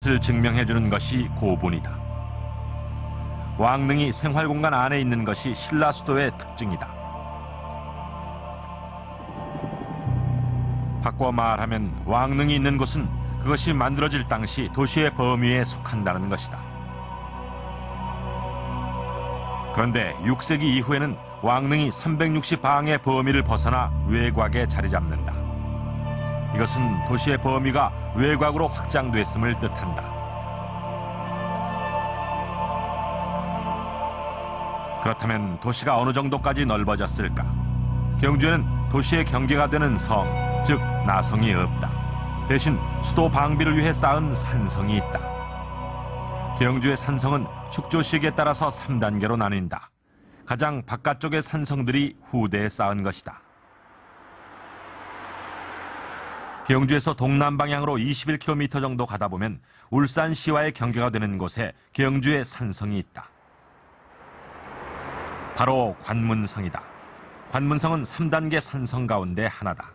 것을 증명해주는 것이 고분이다. 왕릉이 생활공간 안에 있는 것이 신라 수도의 특징이다. 바꿔 말하면 왕릉이 있는 곳은 그것이 만들어질 당시 도시의 범위에 속한다는 것이다. 그런데 6세기 이후에는 왕릉이 360방의 범위를 벗어나 외곽에 자리 잡는다. 이것은 도시의 범위가 외곽으로 확장됐음을 뜻한다. 그렇다면 도시가 어느 정도까지 넓어졌을까? 경주에는 도시의 경계가 되는 성, 즉 나성이 없다. 대신 수도 방비를 위해 쌓은 산성이 있다. 경주의 산성은 축조식에 따라서 3단계로 나뉜다. 가장 바깥쪽의 산성들이 후대에 쌓은 것이다. 경주에서 동남 방향으로 21km 정도 가다 보면 울산시와의 경계가 되는 곳에 경주의 산성이 있다. 바로 관문성이다. 관문성은 3단계 산성 가운데 하나다.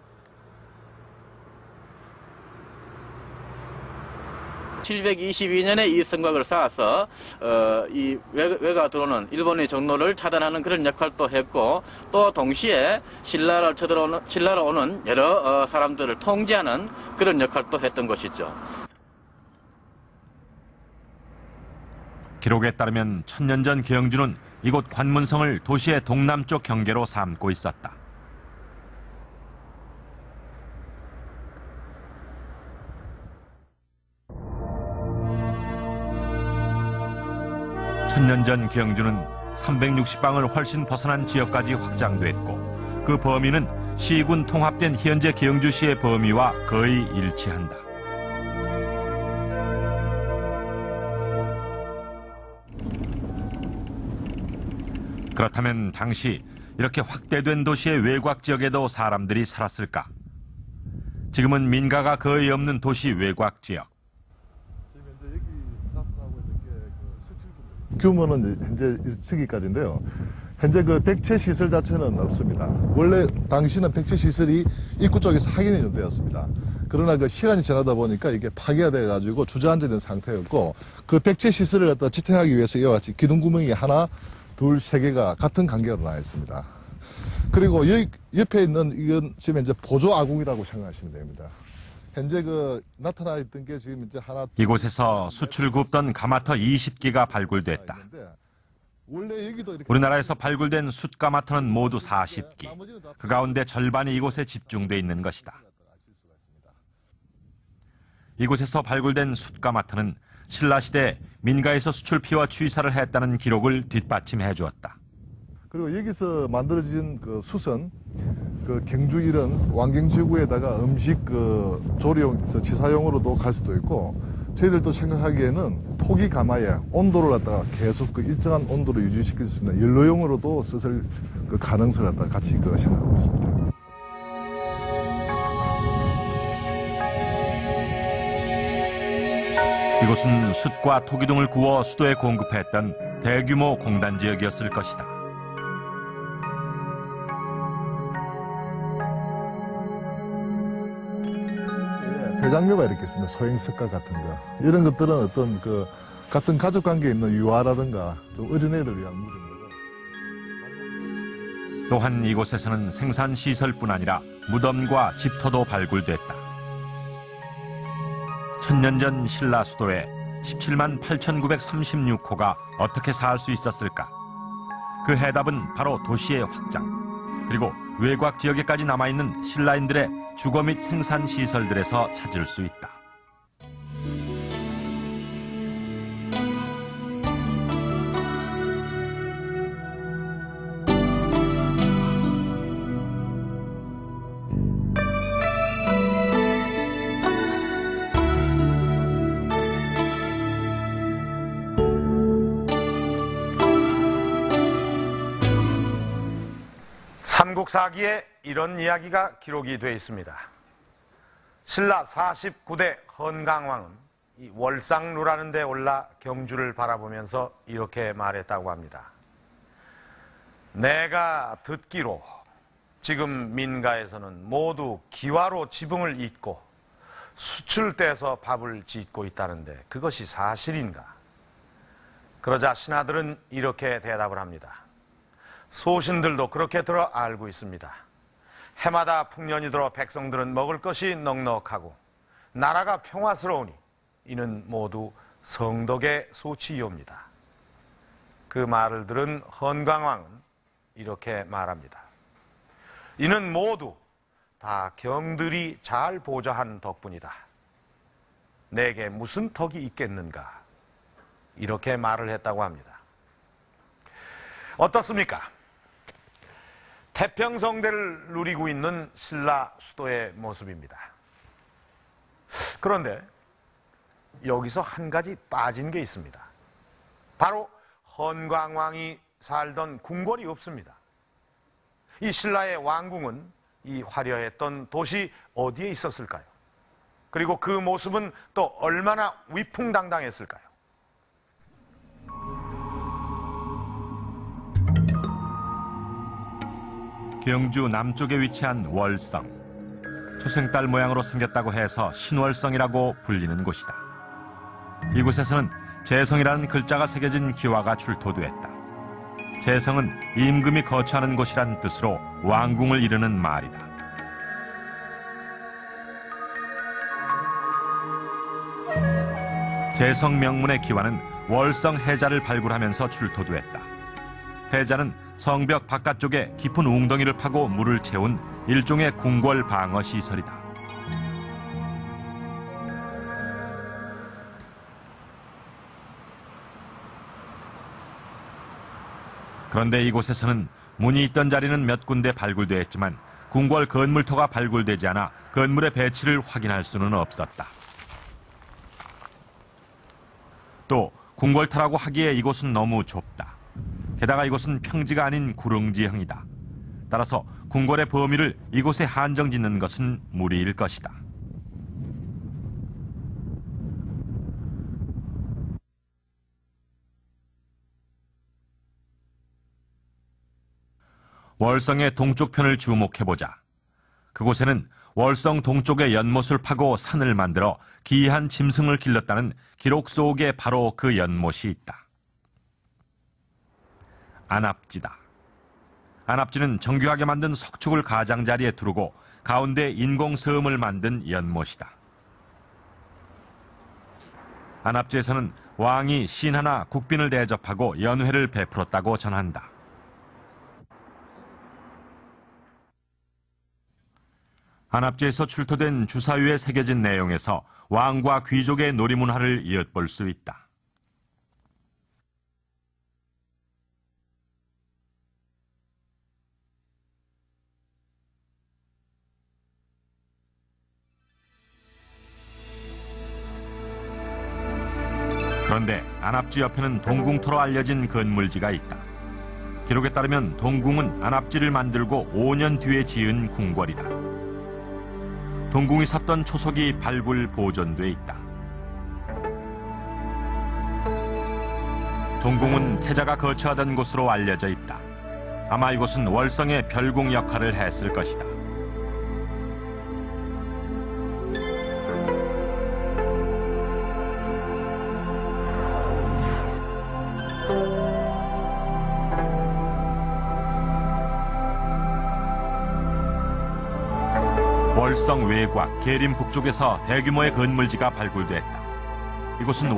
722년에 이 성곽을 쌓아서 이 외가 들어오는 일본의 정로를 차단하는 그런 역할도 했고, 또 동시에 신라로 오는 여러 사람들을 통제하는 그런 역할도 했던 것이죠. 기록에 따르면 1000년 전 경주는 이곳 관문성을 도시의 동남쪽 경계로 삼고 있었다. 천년 전 경주는 360방을 훨씬 벗어난 지역까지 확장됐고 그 범위는 시군 통합된 현재 경주시의 범위와 거의 일치한다. 그렇다면 당시 이렇게 확대된 도시의 외곽 지역에도 사람들이 살았을까? 지금은 민가가 거의 없는 도시 외곽 지역. 규모는 현재 저기까지인데요. 현재 그 백체 시설 자체는 없습니다. 원래 당시는 백체 시설이 입구 쪽에서 확인이 좀 되었습니다. 그러나 그 시간이 지나다 보니까 이게 파괴가 돼가지고 주저앉아 있는 상태였고, 그 백체 시설을 갖다 지탱하기 위해서 이와 같이 기둥구멍이 하나, 둘, 세 개가 같은 간격으로 나와 있습니다. 그리고 옆에 있는 이건 지금 이제 보조 아궁이라고 생각하시면 됩니다. 현재 나타나 있던 게 지금 이제 하나. 이곳에서 수출 굽던 가마터 20기가 발굴됐다. 우리나라에서 발굴된 숯가마터는 모두 40기. 그 가운데 절반이 이곳에 집중돼 있는 것이다. 이곳에서 발굴된 숯가마터는 신라시대 민가에서 수출피와 취사를 했다는 기록을 뒷받침해 주었다. 그리고 여기서 만들어진 그 숯은 경주 이런 왕경지구에다가 음식 조리용, 지사용으로도 갈 수도 있고, 저희들도 생각하기에는 토기 가마에 온도를 갖다가 계속 일정한 온도로 유지시킬 수 있는 연료용으로도 쓰실 가능성을 갖다가 같이 생각하고 있습니다. 이곳은 숯과 토기 등을 구워 수도에 공급했던 대규모 공단 지역이었을 것이다. 배장료가 이렇게 있습니다. 소행석가 같은 거. 이런 것들은 어떤 같은 가족 관계에 있는 유아라든가 좀 어린애를 위한 무덤이고. 또한 이곳에서는 생산시설뿐 아니라 무덤과 집터도 발굴됐다. 1000년 전 신라 수도에 17만 8,936호가 어떻게 살 수 있었을까? 그 해답은 바로 도시의 확장, 그리고 외곽 지역에까지 남아있는 신라인들의 주거 및 생산 시설들에서 찾을 수 있다. 삼국사기에 이런 이야기가 기록이 되어 있습니다. 신라 49대 헌강왕은 이 월상루라는 데 올라 경주를 바라보면서 이렇게 말했다고 합니다. 내가 듣기로 지금 민가에서는 모두 기와로 지붕을 잇고 숯을 떼서 밥을 짓고 있다는데 그것이 사실인가? 그러자 신하들은 이렇게 대답을 합니다. 소신들도 그렇게 들어 알고 있습니다. 해마다 풍년이 들어 백성들은 먹을 것이 넉넉하고 나라가 평화스러우니 이는 모두 성덕의 소치이옵니다. 그 말을 들은 헌강왕은 이렇게 말합니다. 이는 모두 다 경들이 잘 보좌한 덕분이다. 내게 무슨 덕이 있겠는가? 이렇게 말을 했다고 합니다. 어떻습니까? 태평성대를 누리고 있는 신라 수도의 모습입니다. 그런데 여기서 한 가지 빠진 게 있습니다. 바로 헌광왕이 살던 궁궐이 없습니다. 이 신라의 왕궁은 이 화려했던 도시 어디에 있었을까요? 그리고 그 모습은 또 얼마나 위풍당당했을까요? 경주 남쪽에 위치한 월성. 초생달 모양으로 생겼다고 해서 신월성이라고 불리는 곳이다. 이곳에서는 재성이라는 글자가 새겨진 기와가 출토됐다. 재성은 임금이 거처하는 곳이란 뜻으로 왕궁을 이르는 말이다. 재성 명문의 기와는 월성 해자를 발굴하면서 출토됐다. 해자는 성벽 바깥쪽에 깊은 웅덩이를 파고 물을 채운 일종의 궁궐 방어 시설이다. 그런데 이곳에서는 문이 있던 자리는 몇 군데 발굴되었지만 궁궐 건물토가 발굴되지 않아 건물의 배치를 확인할 수는 없었다. 또 궁궐터라고 하기에 이곳은 너무 좁다. 게다가 이곳은 평지가 아닌 구릉지형이다. 따라서 궁궐의 범위를 이곳에 한정짓는 것은 무리일 것이다. 월성의 동쪽편을 주목해보자. 그곳에는 월성 동쪽의 연못을 파고 산을 만들어 기이한 짐승을 길렀다는 기록 속에 바로 그 연못이 있다. 안압지다. 안압지는 정교하게 만든 석축을 가장자리에 두르고 가운데 인공섬을 만든 연못이다. 안압지에서는 왕이 신하나 국빈을 대접하고 연회를 베풀었다고 전한다. 안압지에서 출토된 주사위에 새겨진 내용에서 왕과 귀족의 놀이문화를 엿볼 수 있다. 그런데 안압지 옆에는 동궁터로 알려진 건물지가 있다. 기록에 따르면 동궁은 안압지를 만들고 5년 뒤에 지은 궁궐이다. 동궁이 섰던 초석이 발굴 보존돼 있다. 동궁은 태자가 거처하던 곳으로 알려져 있다. 아마 이곳은 월성의 별궁 역할을 했을 것이다. 월성 외곽 계림 북쪽에서 대규모의 건물지가 발굴됐다. 이곳은